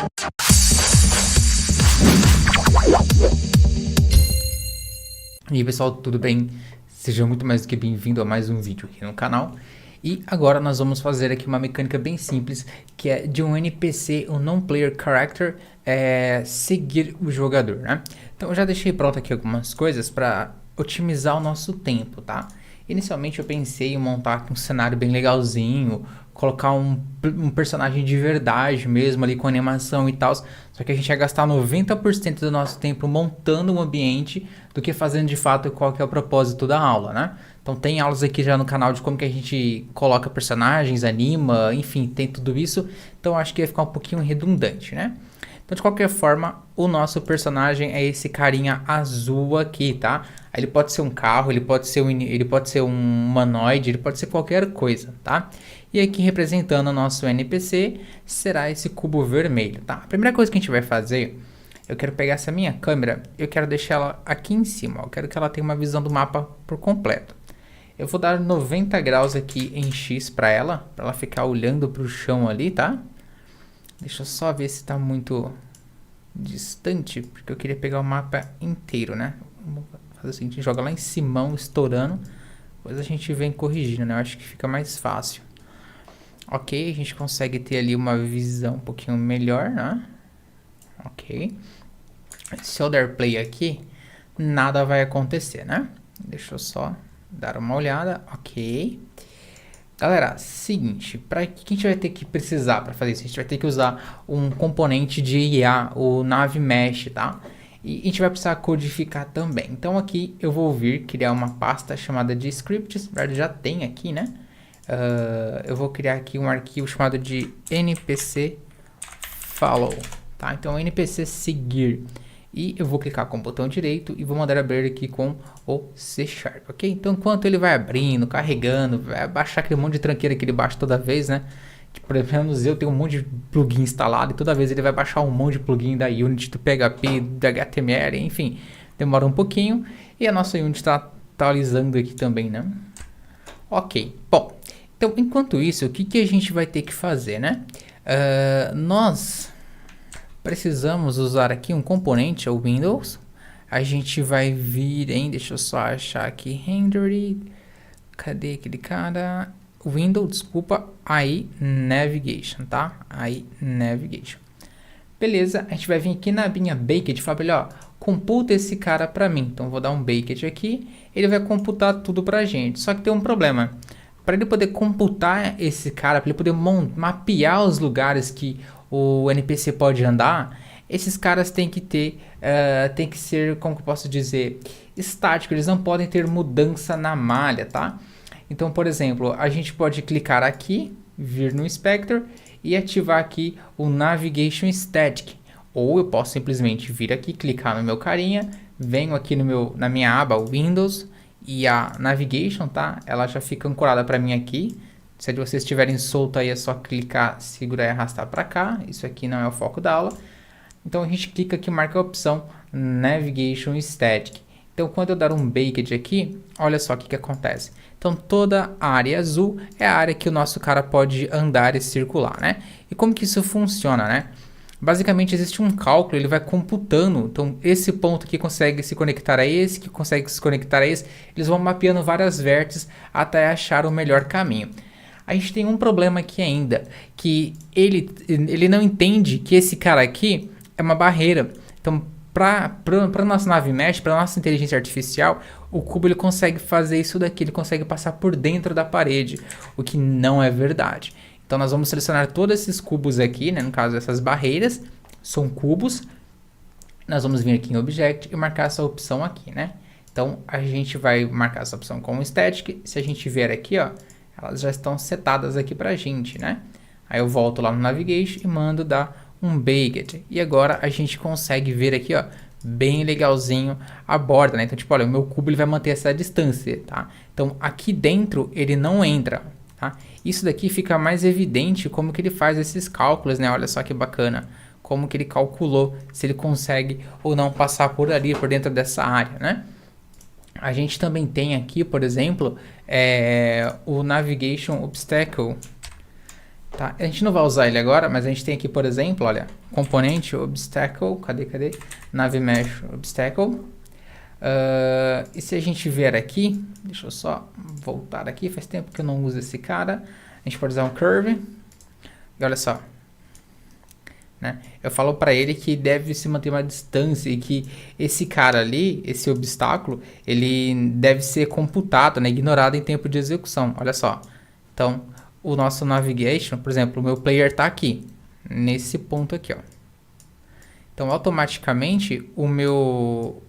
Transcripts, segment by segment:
E aí pessoal, tudo bem? Seja muito mais do que bem-vindo a mais um vídeo aqui no canal. E agora nós vamos fazer aqui uma mecânica bem simples, que é de um NPC, um non-player character, seguir o jogador, né? Então eu já deixei pronto aqui algumas coisas para otimizar o nosso tempo, tá? Inicialmente eu pensei em montar aqui um cenário bem legalzinho, colocar um personagem de verdade mesmo ali com animação e tal. Só que a gente ia gastar 90% do nosso tempo montando um ambiente do que fazendo de fato qual que é o propósito da aula, né? Então tem aulas aqui já no canal de como que a gente coloca personagens, anima, enfim, tem tudo isso. Então acho que ia ficar um pouquinho redundante, né? Então, de qualquer forma, o nosso personagem é esse carinha azul aqui, tá? Ele pode ser um carro, ele pode ser um humanoide, ele pode ser qualquer coisa, tá? E aqui, representando o nosso NPC, será esse cubo vermelho, tá? A primeira coisa que a gente vai fazer, eu quero pegar essa minha câmera, eu quero deixar ela aqui em cima, ó. Eu quero que ela tenha uma visão do mapa por completo. Eu vou dar 90 graus aqui em X para ela ficar olhando para o chão ali, tá? Deixa eu só ver se tá muito distante, porque eu queria pegar o mapa inteiro, né? Vamos fazer o seguinte, joga lá em cima, estourando. Depois a gente vem corrigindo, né? Eu acho que fica mais fácil. Ok, a gente consegue ter ali uma visão um pouquinho melhor, né? Ok. Se eu der play aqui, nada vai acontecer, né? Deixa eu só dar uma olhada. Ok. Galera, seguinte, para que a gente vai ter que precisar para fazer isso? A gente vai ter que usar um componente de IA, o NaviMesh, tá? E a gente vai precisar codificar também. Então aqui eu vou vir criar uma pasta chamada de scripts, na verdade já tem aqui, né? Eu vou criar aqui um arquivo chamado de npc follow, tá? Então npc seguir. E eu vou clicar com o botão direito e vou mandar abrir aqui com o C#, ok? Então, enquanto ele vai abrindo, carregando, vai baixar aquele monte de tranqueira que ele baixa toda vez, né? Que, por exemplo, eu tenho um monte de plugin instalado e toda vez ele vai baixar um monte de plugin da Unity, do PHP, do HTML, enfim. Demora um pouquinho e a nossa Unity está atualizando aqui também, né? Ok, bom. Então, enquanto isso, o que a gente vai ter que fazer, né? Nós precisamos usar aqui um componente, o Windows. A gente vai vir em, deixa eu só achar aqui, render, cadê aquele cara? Windows, desculpa, aí Navigation, tá? Aí Navigation. Beleza, a gente vai vir aqui na abinha Baked e falar, ó, computa esse cara para mim. Então vou dar um Baked aqui, ele vai computar tudo pra gente. Só que tem um problema. Para ele poder computar esse cara, para ele poder mapear os lugares que o NPC pode andar, esses caras têm que ter, tem que ser, como que eu posso dizer, estático, eles não podem ter mudança na malha, tá? Então, por exemplo, a gente pode clicar aqui, vir no Inspector e ativar aqui o Navigation Static. Ou eu posso simplesmente vir aqui, clicar no meu carinha, venho aqui na minha aba Windows e a Navigation, tá? Ela já fica ancorada para mim aqui. Se vocês estiverem solto aí é só clicar, segurar e arrastar para cá. Isso aqui não é o foco da aula. Então a gente clica aqui e marca a opção Navigation Static. Então quando eu dar um Baked aqui, olha só o que acontece. Então toda a área azul é a área que o nosso cara pode andar e circular, né? E como que isso funciona, né? Basicamente existe um cálculo, ele vai computando, então esse ponto aqui consegue se conectar a esse, que consegue se conectar a esse, eles vão mapeando várias vértices até achar o melhor caminho. A gente tem um problema aqui ainda, que ele não entende que esse cara aqui é uma barreira. Então, para nossa NaviMesh, para nossa inteligência artificial, o cubo ele consegue fazer isso daqui, ele consegue passar por dentro da parede, o que não é verdade. Então, nós vamos selecionar todos esses cubos aqui, né, no caso essas barreiras, são cubos. Nós vamos vir aqui em Object e marcar essa opção aqui, né? Então, a gente vai marcar essa opção como Static. Se a gente vier aqui, ó, elas já estão setadas aqui pra gente, né? Aí eu volto lá no Navigation e mando dar um Baked. E agora a gente consegue ver aqui, ó, bem legalzinho a borda, né? Então, tipo, olha, o meu cubo ele vai manter essa distância, tá? Então, aqui dentro ele não entra, tá? Isso daqui fica mais evidente como que ele faz esses cálculos, né? Olha só que bacana. Como que ele calculou se ele consegue ou não passar por ali, por dentro dessa área, né? A gente também tem aqui, por exemplo, o Navigation Obstacle, Tá? A gente não vai usar ele agora, mas a gente tem aqui, por exemplo, olha, componente obstacle, cadê? Nave mesh obstacle. E se a gente vier aqui, deixa eu só voltar aqui, faz tempo que eu não uso esse cara. A gente pode usar um curve. E olha só, né? Eu falo para ele que deve se manter uma distância e que esse cara ali, esse obstáculo, ele deve ser computado, né? Ignorado em tempo de execução. Olha só. Então, o nosso navigation, por exemplo, o meu player está aqui, nesse ponto aqui, ó. Então, automaticamente, o meu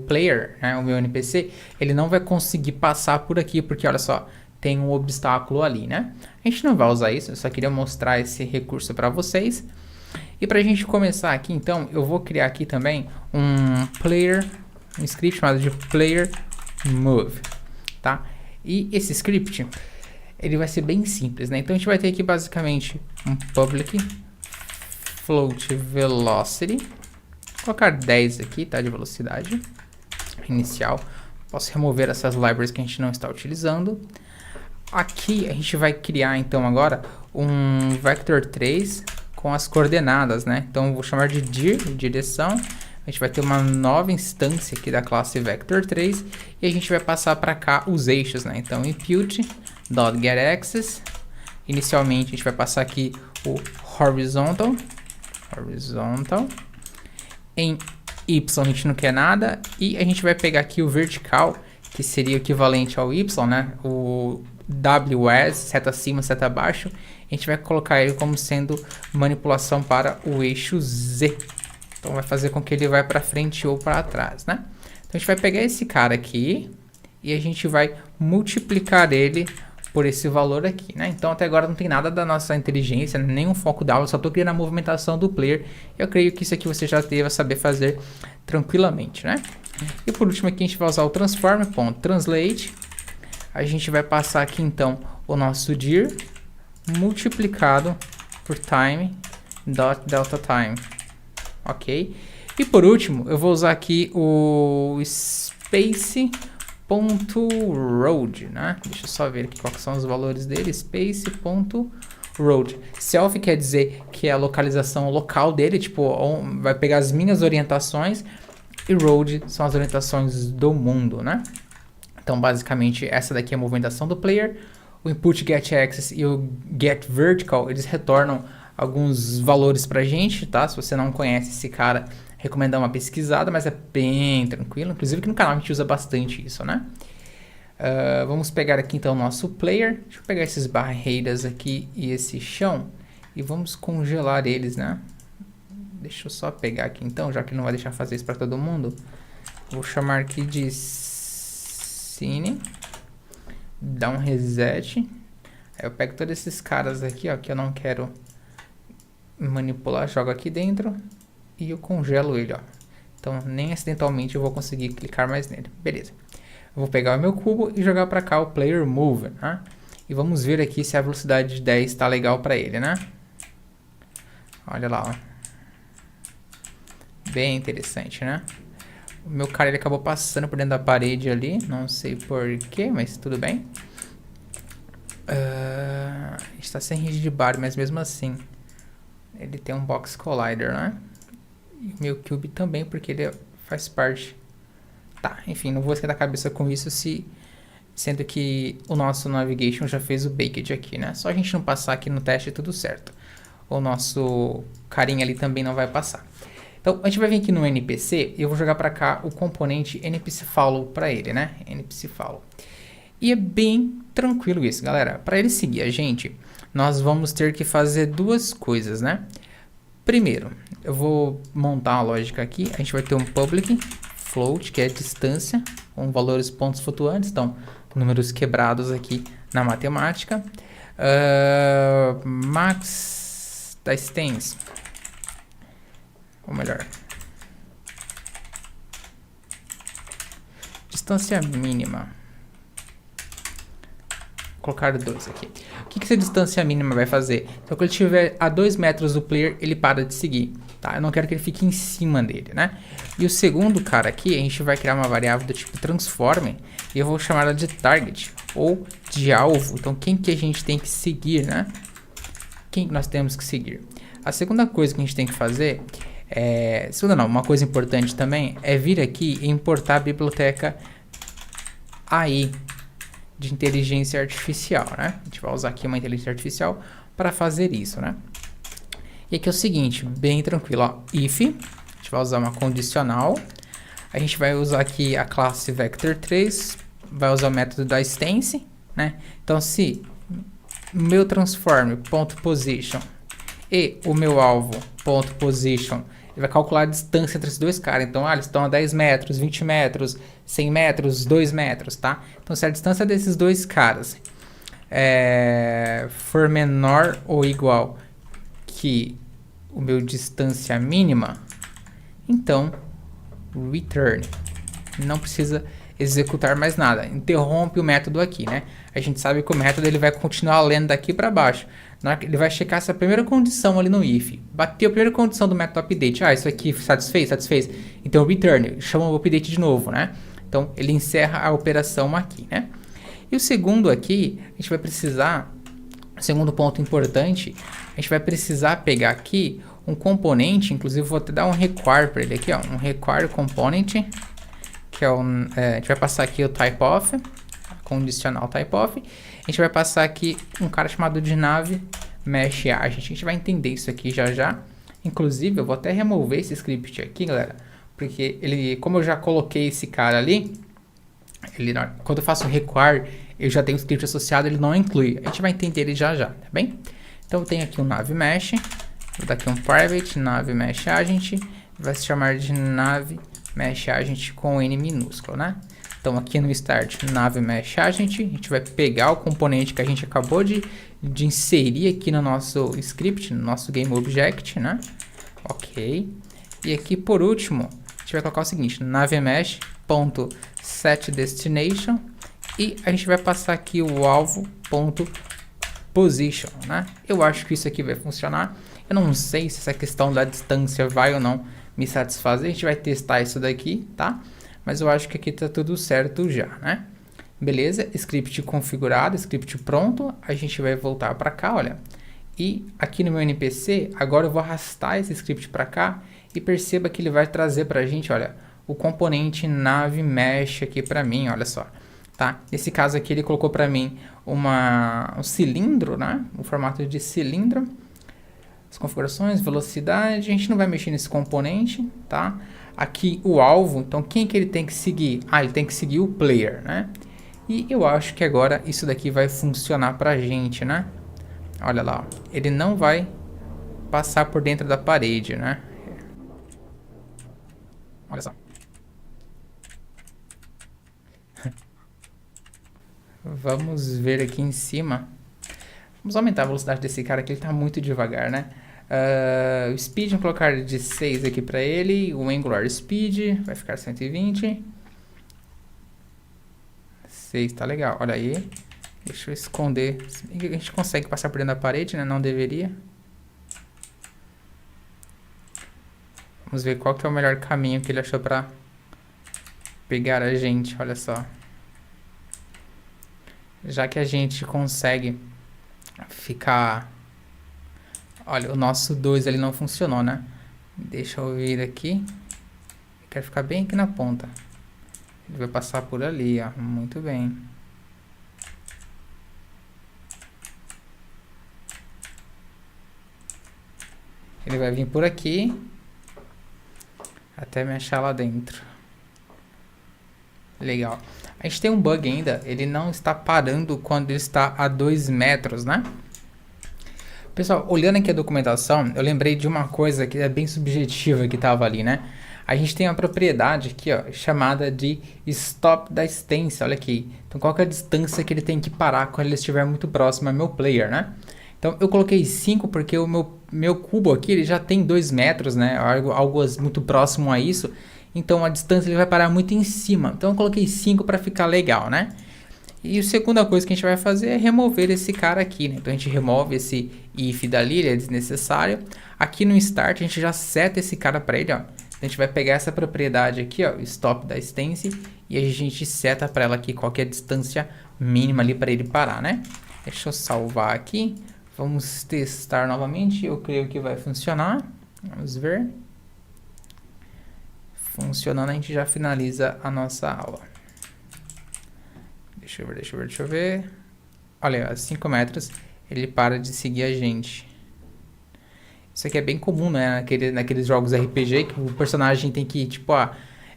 player, né, o meu NPC, ele não vai conseguir passar por aqui, porque olha só, tem um obstáculo ali, né? A gente não vai usar isso, eu só queria mostrar esse recurso para vocês. E para a gente começar aqui, então, eu vou criar aqui também um script chamado de player move, tá? E esse script, ele vai ser bem simples, né? Então a gente vai ter aqui basicamente um public float velocity, vou colocar 10 aqui, tá? De velocidade inicial. Posso remover essas libraries que a gente não está utilizando. Aqui a gente vai criar então agora um vector3 com as coordenadas, né? Então eu vou chamar de dir, direção. A gente vai ter uma nova instância aqui da classe vector3 e a gente vai passar para cá os eixos, né? Então input.getAxis. Inicialmente a gente vai passar aqui o horizontal. Em y a gente não quer nada e a gente vai pegar aqui o vertical, que seria o equivalente ao y, né? O WS, seta acima, seta abaixo. A gente vai colocar ele como sendo manipulação para o eixo Z. Então vai fazer com que ele vá para frente ou para trás, né? Então a gente vai pegar esse cara aqui e a gente vai multiplicar ele por esse valor aqui, né? Então até agora não tem nada da nossa inteligência, nenhum foco da aula, só estou criando a movimentação do player. Eu creio que isso aqui você já deva saber fazer tranquilamente, né? E por último aqui a gente vai usar o transform.translate. A gente vai passar aqui então o nosso dir multiplicado por time.delta_time, ok? E por último eu vou usar aqui o space.road, né? Deixa eu só ver aqui quais são os valores dele. Space.road. Self quer dizer que é a localização local dele, tipo, vai pegar as minhas orientações, e road são as orientações do mundo, né? Então, basicamente, essa daqui é a movimentação do player. O input getAxis e o getVertical, eles retornam alguns valores pra gente, tá? Se você não conhece esse cara, recomendo dar uma pesquisada, mas é bem tranquilo. Inclusive aqui no canal a gente usa bastante isso, né? Vamos pegar aqui então o nosso player. Deixa eu pegar esses barreiras aqui e esse chão e vamos congelar eles, né? Deixa eu só pegar aqui então, já que não vai deixar fazer isso para todo mundo. Vou chamar aqui de Cine. Dar um reset. Aí eu pego todos esses caras aqui, ó, que eu não quero manipular, jogo aqui dentro e eu congelo ele, ó. Então nem acidentalmente eu vou conseguir clicar mais nele. Beleza. Eu vou pegar o meu cubo e jogar para cá o player move, né? E vamos ver aqui se a velocidade de 10 está legal para ele, né? Olha lá, ó. Bem interessante, né? O meu cara ele acabou passando por dentro da parede ali, não sei porquê, mas tudo bem. Está sem rigid bar, mas mesmo assim ele tem um box collider, né? E o meu cube também, porque ele faz parte. Tá, enfim, não vou esquentar a cabeça com isso, sendo que o nosso navigation já fez o baked aqui, né? Só a gente não passar aqui no teste e tudo certo. O nosso carinha ali também não vai passar. Então, a gente vai vir aqui no NPC e eu vou jogar para cá o componente NPC follow para ele, né? NPC follow. E é bem tranquilo isso, galera. Para ele seguir a gente, nós vamos ter que fazer duas coisas, né? Primeiro, eu vou montar uma lógica aqui. A gente vai ter um public float, que é a distância, com valores pontos flutuantes. Então, números quebrados aqui na matemática. Max distance. Ou melhor, distância mínima. Vou colocar 2 aqui. O que essa distância mínima vai fazer? Então, quando ele estiver a 2 metros do player, ele para de seguir, tá? Eu não quero que ele fique em cima dele, né? E o segundo cara aqui, a gente vai criar uma variável do tipo transform e eu vou chamar ela de target. ou de alvo. Então, quem que a gente tem que seguir, né? Quem nós temos que seguir? A segunda coisa que a gente tem que fazer uma coisa importante também é vir aqui e importar a biblioteca AI de inteligência artificial, né? A gente vai usar aqui uma inteligência artificial para fazer isso, né? E aqui é o seguinte, bem tranquilo, ó, if, a gente vai usar uma condicional, a gente vai usar aqui a classe vector3, vai usar o método da stance, né? Então, se meu transform.position e o meu alvo.position, ele vai calcular a distância entre esses dois caras. Então, eles estão a 10 metros, 20 metros, 100 metros, 2 metros, tá? Então, se a distância desses dois caras for menor ou igual que o meu distância mínima, então, return. Não precisa executar mais nada. Interrompe o método aqui, né? A gente sabe que o método ele vai continuar lendo daqui para baixo. Ele vai checar essa primeira condição ali no if. Bateu a primeira condição do método update. Isso aqui satisfez? Satisfez. Então, return. Chama o update de novo, né? Então, ele encerra a operação aqui, né? E o segundo aqui, a gente vai precisar... O segundo ponto importante, a gente vai precisar pegar aqui um componente, inclusive vou até dar um require para ele aqui, ó, um require component, que é a gente vai passar aqui o typeof, condicional typeof, a gente vai passar aqui um cara chamado de nave mesh agent, a gente vai entender isso aqui já já, inclusive eu vou até remover esse script aqui, galera, porque ele, como eu já coloquei esse cara ali, quando eu faço require, eu já tenho o script associado, ele não inclui. A gente vai entender ele já já, tá bem? Então eu tenho aqui um nave mesh, vou dar aqui um private nave mesh agent, vai se chamar de nave mesh agent com N minúsculo, né? Então aqui no start nave mesh agent, a gente vai pegar o componente que a gente acabou de inserir aqui no nosso script, no nosso game object, né? Ok. E aqui por último, a gente vai colocar o seguinte, nave mesh.setDestination e a gente vai passar aqui o alvo.position, né? Eu acho que isso aqui vai funcionar. Eu não sei se essa questão da distância vai ou não me satisfazer. A gente vai testar isso daqui, tá? Mas eu acho que aqui tá tudo certo já, né? Beleza? Script configurado, script pronto. A gente vai voltar para cá, olha. E aqui no meu NPC, agora eu vou arrastar esse script para cá e perceba que ele vai trazer pra gente, olha, o componente nave mesh aqui para mim, olha só. Tá? Nesse caso aqui ele colocou para mim um cilindro, né? Um formato de cilindro. As configurações, velocidade, a gente não vai mexer nesse componente, tá? Aqui o alvo, então quem que ele tem que seguir? Ele tem que seguir o player, né? E eu acho que agora isso daqui vai funcionar pra gente, né? Olha lá, ó. Ele não vai passar por dentro da parede, né? Olha só. Vamos ver aqui em cima. Vamos aumentar a velocidade desse cara aqui, ele tá muito devagar, né? O speed, vamos colocar de 6 aqui pra ele. O angular speed vai ficar 120. 6 tá legal, olha aí. Deixa eu esconder. A gente consegue passar por dentro da parede, né? Não deveria. Vamos ver qual que é o melhor caminho que ele achou pra pegar a gente, olha só. Já que a gente consegue ficar... Olha, o nosso 2 ali não funcionou, né? Deixa eu vir aqui. Eu quero ficar bem aqui na ponta. Ele vai passar por ali, ó. Muito bem. Ele vai vir por aqui. Até me achar lá dentro. Legal. A gente tem um bug ainda, ele não está parando quando ele está a 2 metros, né? Pessoal, olhando aqui a documentação, eu lembrei de uma coisa que é bem subjetiva que estava ali, né? A gente tem uma propriedade aqui, ó, chamada de stop da distância, olha aqui. Então, qual que é a distância que ele tem que parar quando ele estiver muito próximo ao meu player, né? Então, eu coloquei 5 porque o meu cubo aqui, ele já tem 2 metros, né? Algo muito próximo a isso. Então, a distância ele vai parar muito em cima. Então, eu coloquei 5 para ficar legal, né? E a segunda coisa que a gente vai fazer é remover esse cara aqui, né? Então, a gente remove esse if dali, ele é desnecessário. Aqui no start, a gente já seta esse cara para ele, ó. A gente vai pegar essa propriedade aqui, ó, stop da stance, e a gente seta para ela aqui qual que é a distância mínima ali para ele parar, né? Deixa eu salvar aqui. Vamos testar novamente. Eu creio que vai funcionar. Vamos ver. Funcionando, a gente já finaliza a nossa aula. Deixa eu ver. Olha, a 5 metros ele para de seguir a gente. Isso aqui é bem comum, né? Naqueles jogos RPG que o personagem tem que, tipo,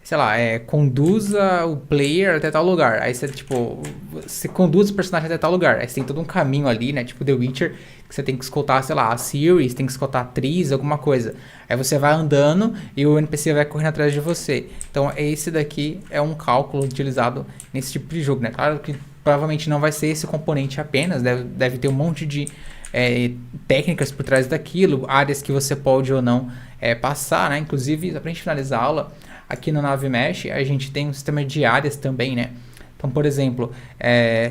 sei lá, conduza o player até tal lugar. Aí você, tipo, você conduz o personagem até tal lugar. Aí você tem todo um caminho ali, né? Tipo The Witcher, que você tem que escoltar, sei lá, a Ciri, tem que escoltar a atriz, alguma coisa. Aí você vai andando e o NPC vai correndo atrás de você. Então, esse daqui é um cálculo utilizado nesse tipo de jogo, né? Claro que provavelmente não vai ser esse componente apenas, deve ter um monte de técnicas por trás daquilo, áreas que você pode ou não passar, né? Inclusive, pra gente finalizar a aula, aqui no Navimesh a gente tem um sistema de áreas também, né? Então, por exemplo,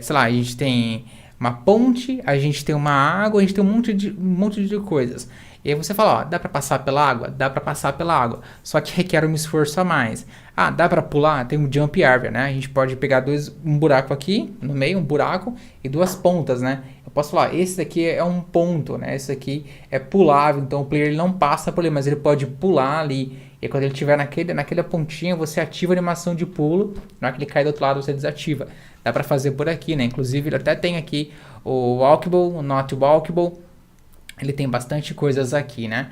sei lá, a gente tem uma ponte, a gente tem uma água, a gente tem um monte de coisas. E aí você fala, ó, dá pra passar pela água? Dá pra passar pela água, só que requer um esforço a mais. Ah, dá pra pular? Tem um jump area, né? A gente pode pegar um buraco aqui, no meio, um buraco, e duas pontas, né? Eu posso falar, esse daqui é um ponto, né? Esse aqui é pulável, então o player ele não passa por ele, mas ele pode pular ali. E quando ele estiver naquela pontinha, você ativa a animação de pulo, na hora que ele cai do outro lado, você desativa. Dá pra fazer por aqui, né? Inclusive, ele até tem aqui o walkable, o not walkable. Ele tem bastante coisas aqui, né?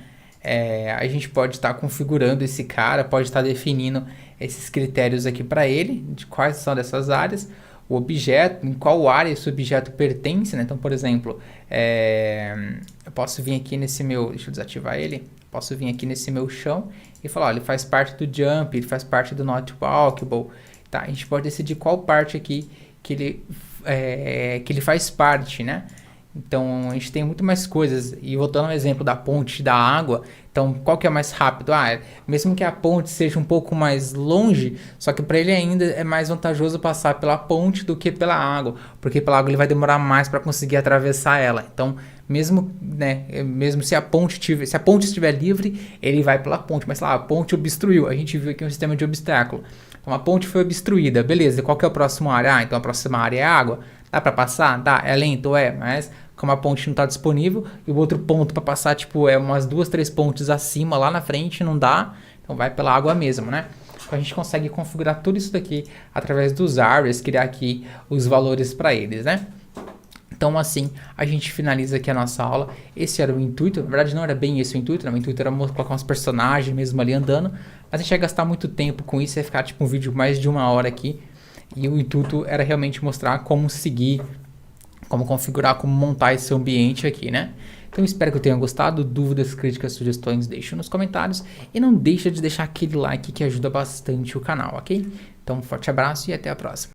A gente pode estar configurando esse cara, pode estar definindo esses critérios aqui para ele, de quais são dessas áreas, o objeto, em qual área esse objeto pertence, né? Então, por exemplo, eu posso vir aqui nesse meu, deixa eu desativar ele, posso vir aqui nesse meu chão e falar, ó, ele faz parte do jump, ele faz parte do not walkable, tá? A gente pode decidir qual parte aqui que ele faz parte, né? Então, a gente tem muito mais coisas. E voltando ao exemplo da ponte da água, então, qual que é mais rápido? Mesmo que a ponte seja um pouco mais longe, só que para ele ainda é mais vantajoso passar pela ponte do que pela água, porque pela água ele vai demorar mais para conseguir atravessar ela. Então, mesmo se a ponte estiver livre, ele vai pela ponte, mas lá a ponte obstruiu. A gente viu aqui um sistema de obstáculo. Então, a ponte foi obstruída, beleza? Qual que é a próxima área? Então a próxima área é água. Dá pra passar? Dá. É lento? Mas como a ponte não tá disponível e o outro ponto para passar, tipo, umas 2, 3 pontes acima, lá na frente, não dá. Então vai pela água mesmo, né? Então a gente consegue configurar tudo isso daqui através dos areas, criar aqui os valores para eles, né? Então assim, a gente finaliza aqui a nossa aula. Esse era o intuito, na verdade não era bem esse o intuito, né? O intuito era colocar uns personagens mesmo ali andando, mas a gente ia gastar muito tempo com isso, ia ficar tipo um vídeo mais de 1 hora aqui. E o intuito era realmente mostrar como seguir, como configurar, como montar esse ambiente aqui, né? Então espero que eu tenha gostado. Dúvidas, críticas, sugestões, deixe nos comentários. E não deixa de deixar aquele like que ajuda bastante o canal, ok? Então um forte abraço e até a próxima.